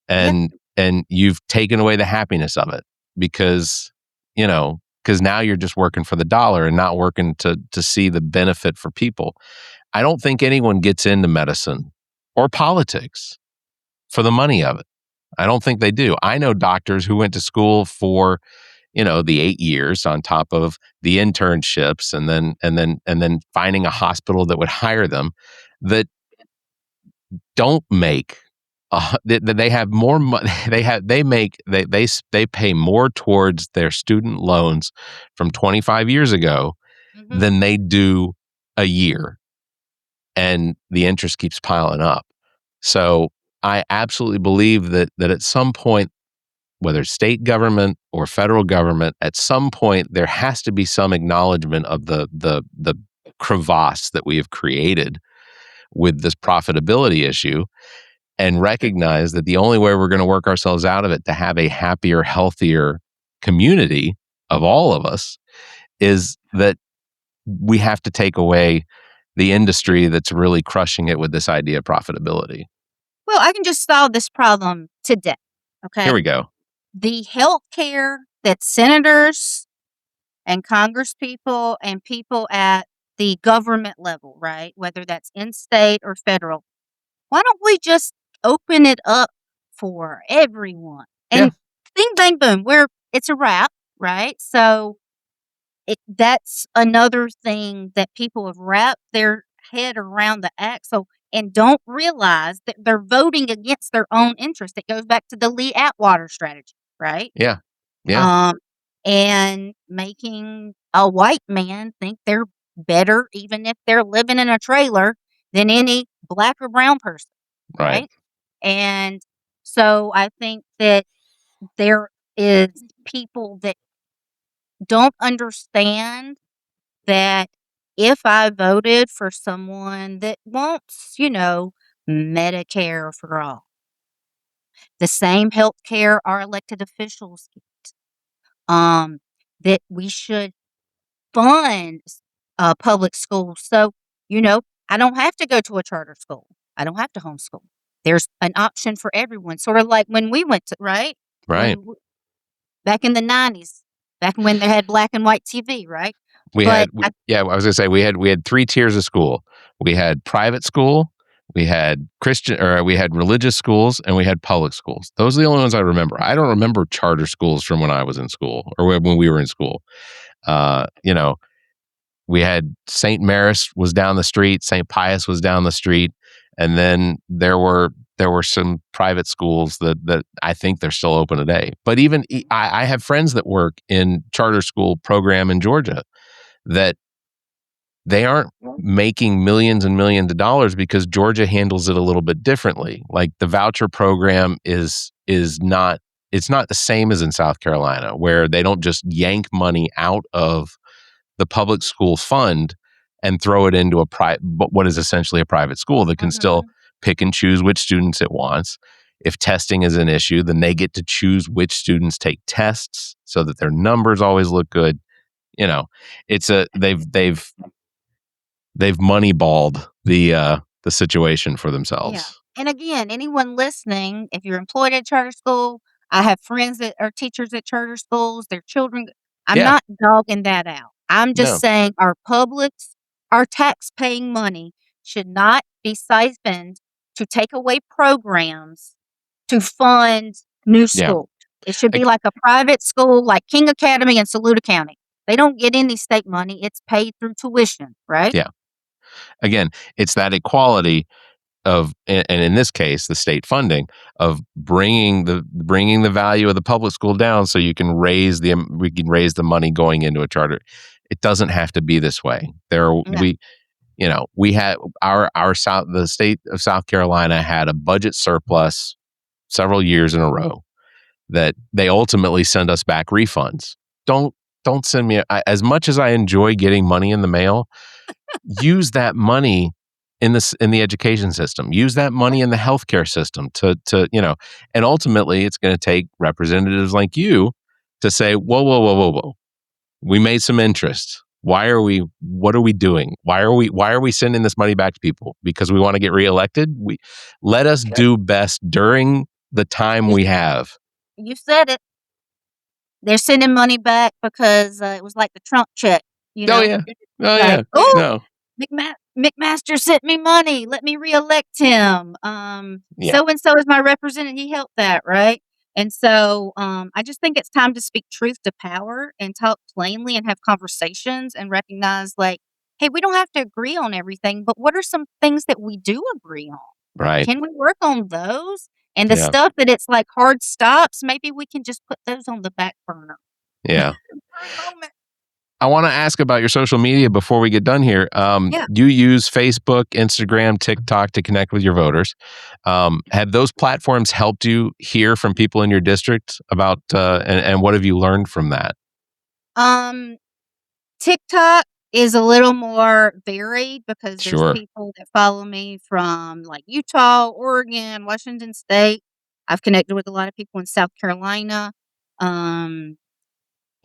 Yeah. and you've taken away the happiness of it, because now you're just working for the dollar and not working to see the benefit for people. I don't think anyone gets into medicine or politics for the money of it. I don't think they do. I know doctors who went to school for the 8 years on top of the internships, and then finding a hospital that would hire them, that don't make that they have more money. They pay more towards their student loans from 25 years ago Mhm. than they do a year, and the interest keeps piling up. So I absolutely believe that at some point, whether it's state government or federal government, at some point there has to be some acknowledgement of the crevasse that we have created with this profitability issue, and recognize that the only way we're going to work ourselves out of it to have a happier, healthier community of all of us is that we have to take away the industry that's really crushing it with this idea of profitability. Well, I can just solve this problem today. Okay. Here we go. The health care that senators and congresspeople and people at the government level, right, whether that's in state or federal, why don't we just open it up for everyone? Yeah. And bing, bang, boom, it's a wrap, right? So that's another thing that people have wrapped their head around the axle and don't realize that they're voting against their own interest. It goes back to the Lee Atwater strategy, right? Yeah. Yeah. And making a white man think they're better, even if they're living in a trailer, than any black or brown person, Right. right? And so I think that there is people that don't understand that if I voted for someone that wants, Medicare for all, the same health care our elected officials get. That we should fund public schools. So, I don't have to go to a charter school. I don't have to homeschool. There's an option for everyone, sort of like when we went to, right? Right. Back in the 90s, back when they had black and white TV, right? I was gonna say we had 3 tiers of school. We had private school, we had we had religious schools, and we had public schools. Those are the only ones I remember. I don't remember charter schools from when I was in school or when we were in school. We had St. Mary's was down the street, St. Pius was down the street, and then there were some private schools that I think they're still open today. But even I have friends that work in charter school program in Georgia that they aren't making millions and millions of dollars because Georgia handles it a little bit differently. Like the voucher program is not, it's not the same as in South Carolina, where they don't just yank money out of the public school fund and throw it into what is essentially a private school that can still pick and choose which students it wants. If testing is an issue, then they get to choose which students take tests so that their numbers always look good. It's they've moneyballed the situation for themselves. Yeah. And again, anyone listening, if you're employed at charter school, I have friends that are teachers at charter schools, their children. I'm not dogging that out. I'm just saying our tax-paying money should not be siphoned to take away programs to fund new schools. It should be like a private school like King Academy in Saluda County. They don't get any state money. It's paid through tuition, right? Yeah. Again, it's that equality of, and in this case, the state funding of bringing the value of the public school down so we can raise the money going into a charter. It doesn't have to be this way. We had the state of South Carolina had a budget surplus several years in a row that they ultimately send us back refunds. Don't send me, as much as I enjoy getting money in the mail, use that money in the education system. Use that money in the healthcare system to and ultimately it's going to take representatives like you to say, whoa. We made some interest. What are we doing? Why are we sending this money back to people? Because we want to get reelected? Let us do best during the time we have. You said it. They're sending money back because it was like the Trump check. Oh yeah. Oh, McMaster sent me money. Let me reelect him. So and so is my representative. He helped that, right? And so I just think it's time to speak truth to power and talk plainly and have conversations and recognize, like, hey, we don't have to agree on everything, but what are some things that we do agree on? Right. Can we work on those? And the stuff that it's like hard stops, maybe we can just put those on the back burner. Yeah. For a moment. I want to ask about your social media before we get done here. You use Facebook, Instagram, TikTok to connect with your voters. Have those platforms helped you hear from people in your district about, and what have you learned from that? TikTok is a little more varied because there's Sure. people that follow me from like Utah, Oregon, Washington State. I've connected with a lot of people in South Carolina.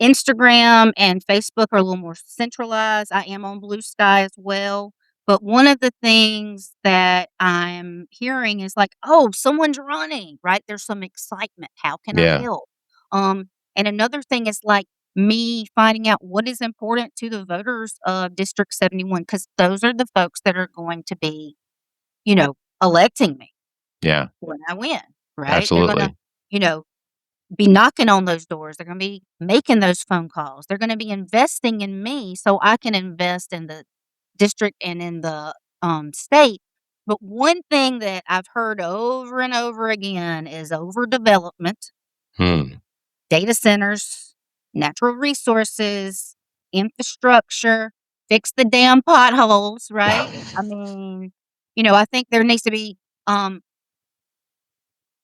Instagram and Facebook are a little more centralized. I am on Blue Sky as well. But one of the things that I'm hearing is like, oh, someone's running, right? There's some excitement. How can I help? And another thing is like me finding out what is important to the voters of District 71, because those are the folks that are going to be, electing me when I win, right? Absolutely. They're going to, be knocking on those doors. They're going to be making those phone calls. They're going to be investing in me so I can invest in the district and in the state. But one thing that I've heard over and over again is overdevelopment, data centers, natural resources, infrastructure, fix the damn potholes, right? I mean, I think there needs to be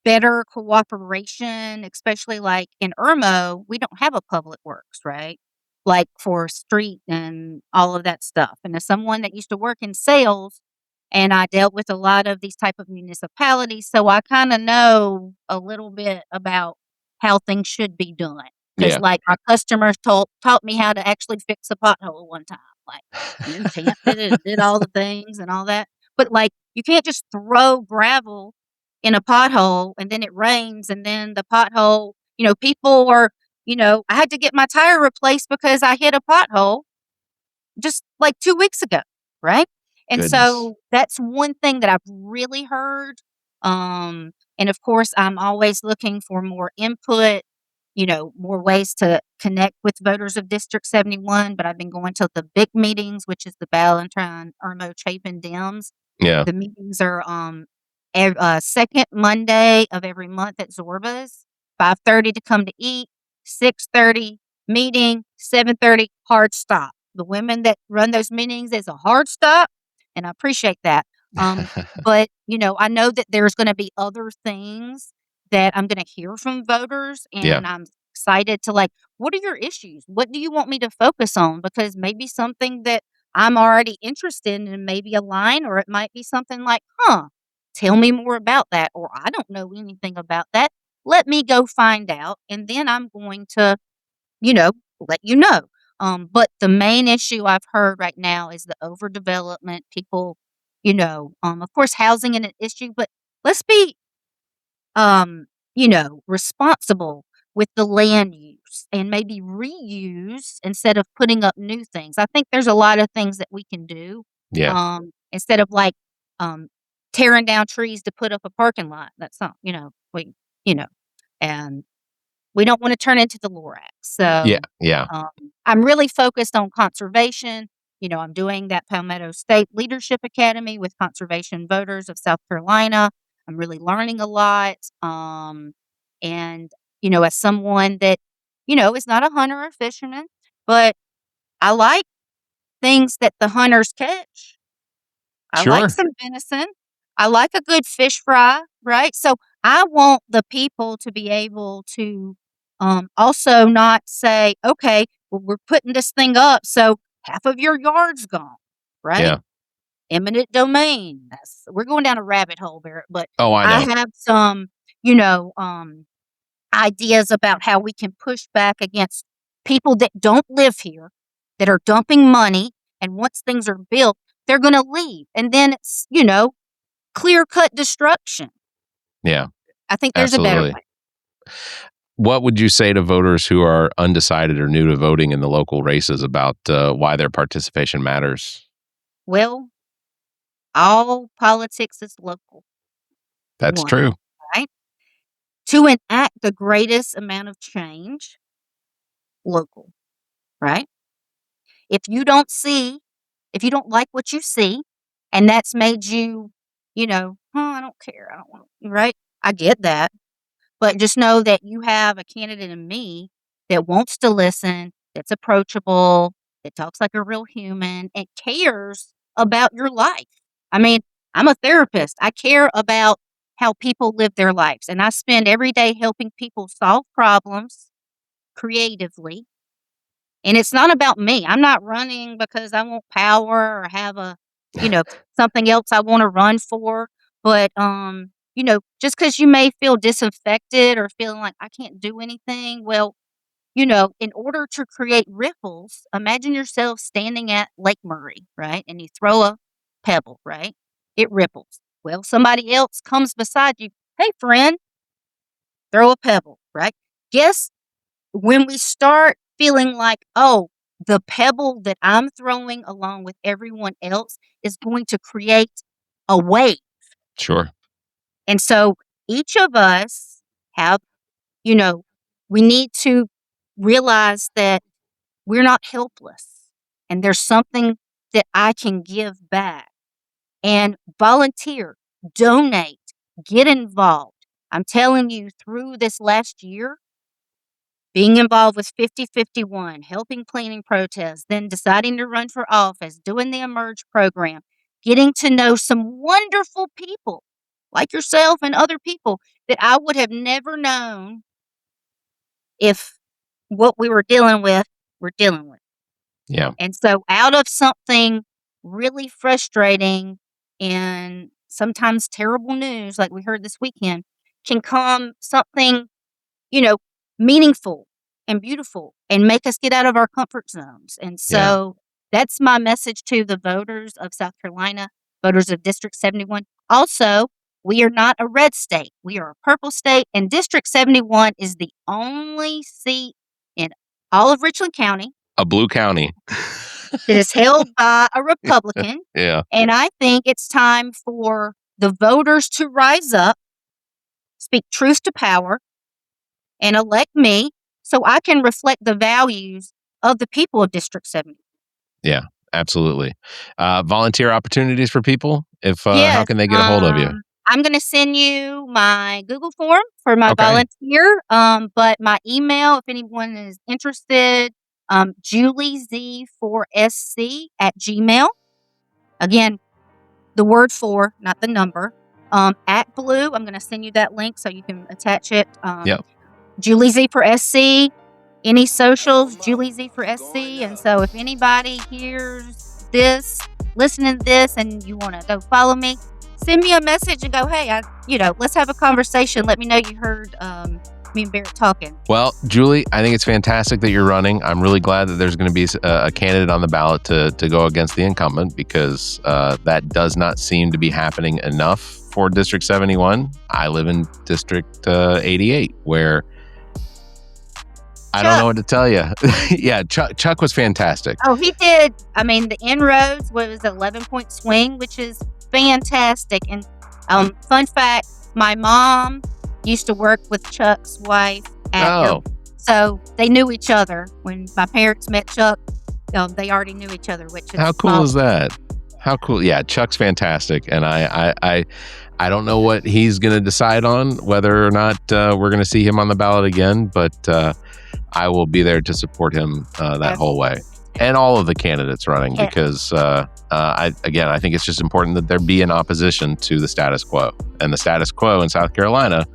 better cooperation, especially like in Irmo, we don't have a public works, right? Like for street and all of that stuff. And as someone that used to work in sales, and I dealt with a lot of these type of municipalities, so I kind of know a little bit about how things should be done. Because Yeah. like my customers taught me how to actually fix a pothole one time, like and then tamped it and did all the things and all that. But like you can't just throw gravel in a pothole and then it rains and then the pothole, people are, I had to get my tire replaced because I hit a pothole just like 2 weeks ago, right? And Goodness. so that's one thing that I've really heard. And of course, I'm always looking for more input, more ways to connect with voters of District 71. But I've been going to the big meetings, which is the Ballantyne, Irmo, Chapin, Dems. Yeah. The meetings are second Monday of every month at Zorba's, 5:30 to come to eat, 6:30 meeting, 7:30 hard stop. The women that run those meetings is a hard stop, and I appreciate that. But I know that there's going to be other things that I'm going to hear from voters, Yeah. and I'm excited to what are your issues? What do you want me to focus on? Because maybe something that I'm already interested in maybe align, or it might be something like, tell me more about that, or I don't know anything about that. Let me go find out, and then I'm going to, let you know. But the main issue I've heard right now is the overdevelopment. People, of course, housing is an issue, but let's be, responsible with the land use and maybe reuse instead of putting up new things. I think there's a lot of things that we can do. Yeah. Instead of um, tearing down trees to put up a parking lot. That's not, and we don't want to turn into the Lorax. Yeah. So Yeah. I'm really focused on conservation. I'm doing that Palmetto State Leadership Academy with conservation voters of South Carolina. I'm really learning a lot. And, as someone that, is not a hunter or fisherman, but I like things that the hunters catch. I like Sure. some venison. I like a good fish fry, right? So I want the people to be able to also not say, okay, well, we're putting this thing up, so half of your yard's gone, right? Yeah. Eminent domain. We're going down a rabbit hole, Barrett, but Oh, I I know. have some, you know, um, ideas about how we can push back against people that don't live here, that are dumping money, and once things are built, they're going to leave. And then it's, clear cut destruction. Yeah. I think there's a better Absolutely. way. What would you say to voters who are undecided or new to voting in the local races about why their participation matters? Well, all politics is local. That's One, true. right? To enact the greatest amount of change, local, right? If you don't see, if you don't like what you see, and that's made you, I don't care. I don't want to, right? I get that. But just know that you have a candidate in me that wants to listen, that's approachable, that talks like a real human, and cares about your life. I mean, I'm a therapist. I care about how people live their lives, and I spend every day helping people solve problems creatively. And it's not about me. I'm not running because I want power or have you know, something else I want to run for. But just because you may feel disaffected or feeling like I can't do anything, well, in order to create ripples, imagine yourself standing at Lake Murray, right? And you throw a pebble, right? It ripples. Well, somebody else comes beside you. Hey, friend, throw a pebble, right? Guess when we start feeling like, oh, the pebble that I'm throwing along with everyone else is going to create a wave. Sure. And so each of us have, you know, we need to realize that we're not helpless and there's something that I can give back and volunteer, donate, get involved. I'm telling you, through this last year, being involved with 5051, helping planning protests, then deciding to run for office, doing the Emerge program, getting to know some wonderful people like yourself and other people that I would have never known if what we were dealing with, we're dealing with. Yeah. And so out of something really frustrating and sometimes terrible news, like we heard this weekend, can come something, meaningful and beautiful and make us get out of our comfort zones. And so that's my message to the voters of South Carolina, voters of District 71. Also, we are not a red state. We are a purple state, and District 71 is the only seat in all of Richland County. A blue county. That is held by a Republican. Yeah. And I think it's time for the voters to rise up, speak truth to power, and elect me so I can reflect the values of the people of District 70. Yeah, absolutely. Volunteer opportunities for people? Yes, how can they get a hold of you? I'm going to send you my Google form for my volunteer, but my email, if anyone is interested, JulieZ4SC@gmail. Again, the word 4, not the number. At Blue, I'm going to send you that link so you can attach it. Julie Z for SC. Any socials, Julie Z for SC. And so if anybody hears this, listening to this, and you want to go follow me, send me a message and go, hey, let's have a conversation. Let me know you heard me and Barrett talking. Well, Julie, I think it's fantastic that you're running. I'm really glad that there's going to be a candidate on the ballot to go against the incumbent, because that does not seem to be happening enough for District 71. I live in District 88, where I don't know what to tell you. Yeah, Chuck was fantastic. Oh, he did. I mean, the inroads was an 11-point swing, which is fantastic. And fun fact, my mom used to work with Chuck's wife. So they knew each other. When my parents met Chuck, they already knew each other. Which is how cool is that? How cool. Yeah, Chuck's fantastic. And I don't know what he's going to decide on, whether or not we're going to see him on the ballot again, but I will be there to support him that whole way. And all of the candidates running, because I think it's just important that there be an opposition to the status quo. And the status quo in South Carolina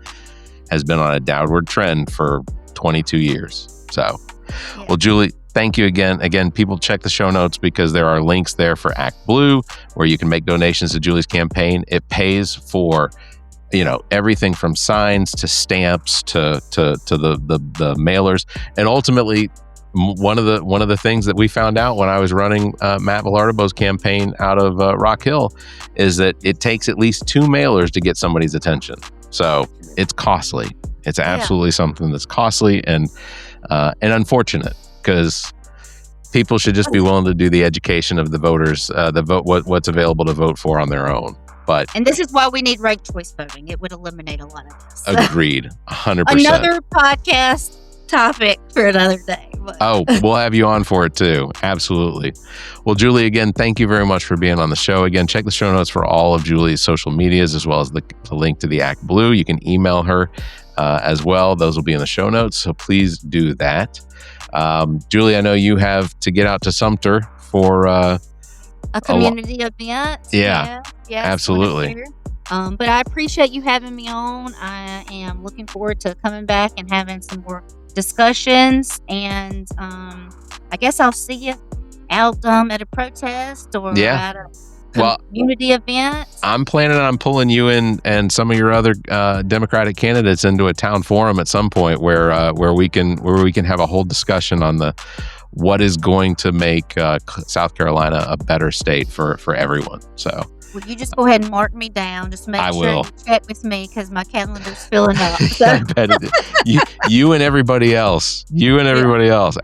has been on a downward trend for 22 years. So, well, Julie, thank you again. Again, people check the show notes, because there are links there for Act Blue, where you can make donations to Julie's campaign. It pays for everything from signs to stamps to the mailers. And ultimately, one of the things that we found out when I was running Matt Villardobo's campaign out of Rock Hill is that it takes at least 2 mailers to get somebody's attention. So it's costly. It's absolutely something that's costly and unfortunate, because people should just be willing to do the education of the voters, what's available to vote for on their own. And this is why we need ranked choice voting. It would eliminate a lot of this. Agreed. 100%. Another podcast topic for another day. Oh, we'll have you on for it too. Absolutely. Well, Julie, again, thank you very much for being on the show. Again, check the show notes for all of Julie's social medias, as well as the link to the Act Blue. You can email her as well. Those will be in the show notes, so please do that. Julie, I know you have to get out to Sumter for a community event. Yeah, absolutely. But I appreciate you having me on. I am looking forward to coming back and having some more discussions. And I guess I'll see you out at a protest or at a community event. I'm planning on pulling you in and some of your other Democratic candidates into a town forum at some point where we can have a whole discussion on what is going to make South Carolina a better state for everyone. So, will you just go ahead and mark me down? Just make sure you check with me, because my calendar's filling up. So. I bet it is. You and everybody else.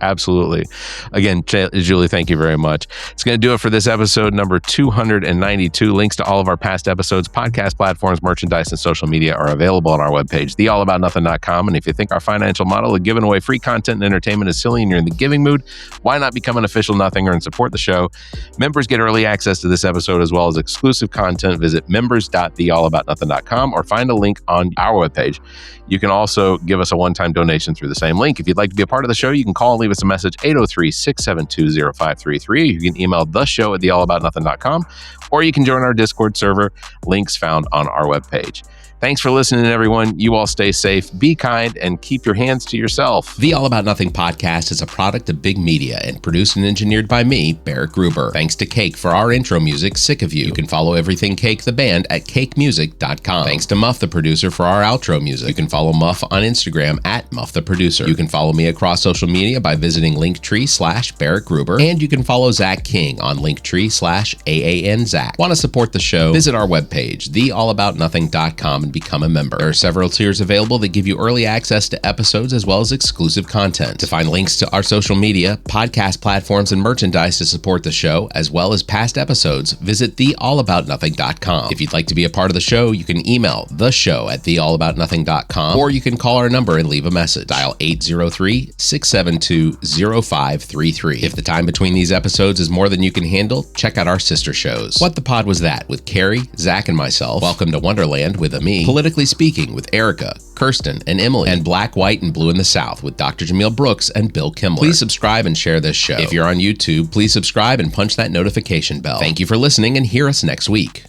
Absolutely. Again, Julie, thank you very much. It's going to do it for this episode number 292. Links to all of our past episodes, podcast platforms, merchandise, and social media are available on our webpage, theallaboutnothing.com. And if you think our financial model of giving away free content and entertainment is silly and you're in the giving mood, why not become an official Nothinger and support the show? Members get early access to this episode as well as exclusive content. Visit members.theallaboutnothing.com or find a link on our webpage. You can also give us a one-time donation through the same link. If you'd like to be a part of the show, you can call and leave us a message, 803-672-0533. You can email the show at theallaboutnothing.com, or you can join our Discord server, links found on our webpage. Thanks for listening, everyone. You all stay safe, be kind, and keep your hands to yourself. The All About Nothing podcast is a product of Big Media and produced and engineered by me, Barrett Gruber. Thanks to Cake for our intro music, Sick of You. You can follow Everything Cake, the band, at cakemusic.com. Thanks to Muff, the producer, for our outro music. You can follow Muff on Instagram at Muff the Producer. You can follow me across social media by visiting Linktree/Barrett Gruber. And you can follow Zach King on Linktree/AAN Zach. Want to support the show? Visit our webpage, theallaboutnothing.com, and become a member. There are several tiers available that give you early access to episodes as well as exclusive content. To find links to our social media, podcast platforms, and merchandise to support the show, as well as past episodes, visit theallaboutnothing.com. If you'd like to be a part of the show, you can email theshow@theallaboutnothing.com, or you can call our number and leave a message. Dial 803-672-0533. If the time between these episodes is more than you can handle, check out our sister shows. What the Pod Was That with Carrie, Zach, and myself. Welcome to Wonderland with Ami. Politically Speaking with Erica, Kirsten, and Emily. And Black, White, and Blue in the South with Dr. Jamil Brooks and Bill Kimmler. Please subscribe and share this show. If you're on YouTube, please subscribe and punch that notification bell. Thank you for listening, and hear us next week.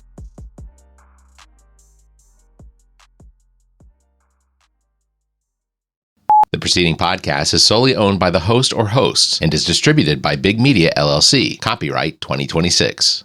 The preceding podcast is solely owned by the host or hosts and is distributed by Big Media, LLC. Copyright 2026.